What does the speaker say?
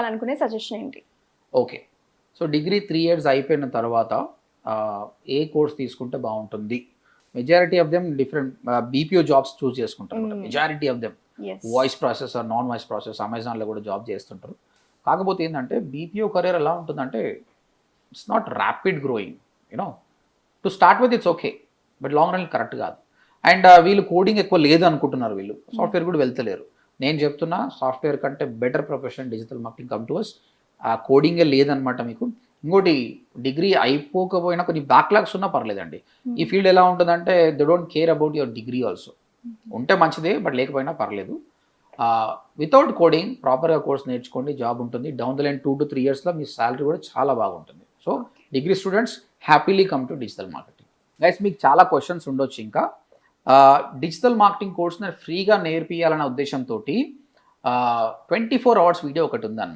అనుకునే సజెషన్ ఏంటి? Okay. So degree 3 years అయిపోయిన తర్వాత ఏ కోర్స్ తీసుకుంటే బాగుంటుంది? Majority of them different BPO jobs choose చేసుకుంటారు. Majority of them voice processor, non voice process అమెజాన్లో కూడా జాబ్ చేస్తుంటారు. కాకపోతే ఏంటంటే బీపీఓ కెరీర్ ఎలా ఉంటుందంటే it's not rapid growing. You know to start with its okay, but long run correct కాదు. And వీళ్ళు కోడింగ్ ఎక్కువ లేదు అనుకుంటున్నారు, వీళ్ళు సాఫ్ట్వేర్ కూడా వెళ్తలేరు. నేను చెప్తున్నా సాఫ్ట్వేర్ కంటే better profession digital marketing come to us. కోడింగే లేదనమాట మీకు. ఇంకోటి డిగ్రీ అయిపోకపోయినా కొన్ని బ్యాక్లాగ్స్ ఉన్నా పర్లేదండి. ఈ ఫీల్డ్ ఎలా ఉంటుందంటే they don't care about your degree also. ఉంటే మంచిదే, బట్ లేకపోయినా పర్లేదు. వితౌట్ కోడింగ్ ప్రాపర్గా కోర్స్ నేర్చుకోండి, జాబ్ ఉంటుంది. డౌన్ ద లైన్ 2 to 3 ఇయర్స్లో మీ శాలరీ కూడా చాలా బాగుంటుంది. So degree students happily come to digital marketing. Guys మీకు చాలా క్వశ్చన్స్ ఉండొచ్చు. ఇంకా డిజిటల్ మార్కెటింగ్ కోర్స్ని ఫ్రీగా నేర్పియాలన్న ఉద్దేశంతో 24 hours వీడియో ఒకటి ఉందన్నమాట.